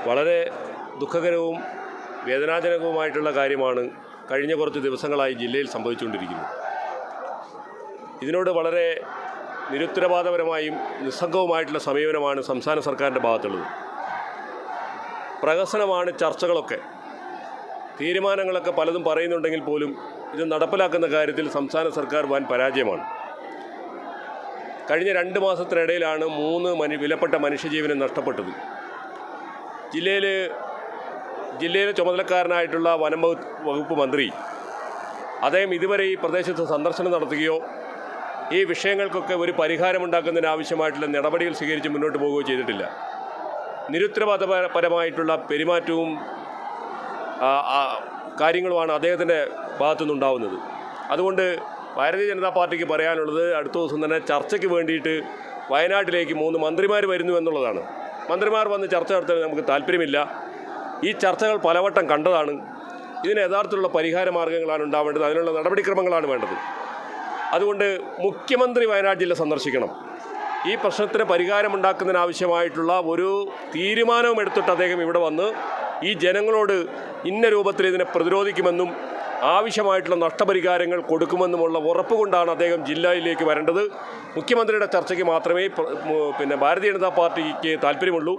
വളരെ ദുഃഖകരവും വേദനാജനകവുമായിട്ടുള്ള കാര്യമാണ് കഴിഞ്ഞ കുറച്ച് ദിവസങ്ങളായി ജില്ലയിൽ സംഭവിച്ചുകൊണ്ടിരിക്കുന്നത്. ഇതിനോട് വളരെ നിരുത്തരവാദപരമായും നിസ്സംഗവുമായിട്ടുള്ള സമീപനമാണ് സംസ്ഥാന സർക്കാരിൻ്റെ ഭാഗത്തുള്ളത്. പ്രഹസനമാണ് ചർച്ചകളൊക്കെ, തീരുമാനങ്ങളൊക്കെ പലതും പറയുന്നുണ്ടെങ്കിൽ പോലും ഇത് നടപ്പിലാക്കുന്ന കാര്യത്തിൽ സംസ്ഥാന സർക്കാർ വൻ പരാജയമാണ്. കഴിഞ്ഞ 2 മാസത്തിനിടയിലാണ് 3 വിലപ്പെട്ട മനുഷ്യജീവനം നഷ്ടപ്പെട്ടത്. ജില്ലയിലെ ചുമതലക്കാരനായിട്ടുള്ള വനം വകുപ്പ് മന്ത്രി അദ്ദേഹം ഇതുവരെ ഈ പ്രദേശത്ത് സന്ദർശനം നടത്തുകയോ ഈ വിഷയങ്ങൾക്കൊക്കെ ഒരു പരിഹാരമുണ്ടാക്കുന്നതിനാവശ്യമായിട്ടുള്ള നടപടികൾ സ്വീകരിച്ച് മുന്നോട്ട് പോവുകയോ ചെയ്തിട്ടില്ല. നിരുത്തരവാദപരമായിട്ടുള്ള പെരുമാറ്റവും കാര്യങ്ങളുമാണ് അദ്ദേഹത്തിൻ്റെ ഭാഗത്തുനിന്നുണ്ടാവുന്നത്. അതുകൊണ്ട് ഭാരതീയ ജനതാ പാർട്ടിക്ക് പറയാനുള്ളത് അടുത്ത ദിവസം തന്നെ ചർച്ചയ്ക്ക് വേണ്ടിയിട്ട് വയനാട്ടിലേക്ക് 3 മന്ത്രിമാർ വരുന്നു എന്നുള്ളതാണ്. മന്ത്രിമാർ വന്ന് ചർച്ച നടത്താൻ നമുക്ക് താല്പര്യമില്ല. ഈ ചർച്ചകൾ പലവട്ടം കണ്ടതാണ്. ഇതിന് യഥാർത്ഥത്തിലുള്ള പരിഹാര മാർഗ്ഗങ്ങളാണ് ഉണ്ടാവേണ്ടത്, അതിനുള്ള നടപടിക്രമങ്ങളാണ് വേണ്ടത്. അതുകൊണ്ട് മുഖ്യമന്ത്രി വയനാട് ജില്ല സന്ദർശിക്കണം. ഈ പ്രശ്നത്തിന് പരിഹാരമുണ്ടാക്കുന്നതിനാവശ്യമായിട്ടുള്ള ഒരു തീരുമാനവും എടുത്തിട്ട് അദ്ദേഹം ഇവിടെ വന്ന് ഈ ജനങ്ങളോട് ഇന്ന രൂപത്തിൽ ഇതിനെ പ്രതിരോധിക്കുമെന്നും ആവശ്യമായിട്ടുള്ള നഷ്ടപരിഹാരങ്ങൾ കൊടുക്കുമെന്നുമുള്ള ഉറപ്പ് കൊണ്ടാണ് അദ്ദേഹം ജില്ലയിലേക്ക് വരേണ്ടത്. മുഖ്യമന്ത്രിയുടെ ചർച്ചയ്ക്ക് മാത്രമേ ഭാരതീയ ജനതാ പാർട്ടിക്ക് താല്പര്യമുള്ളൂ.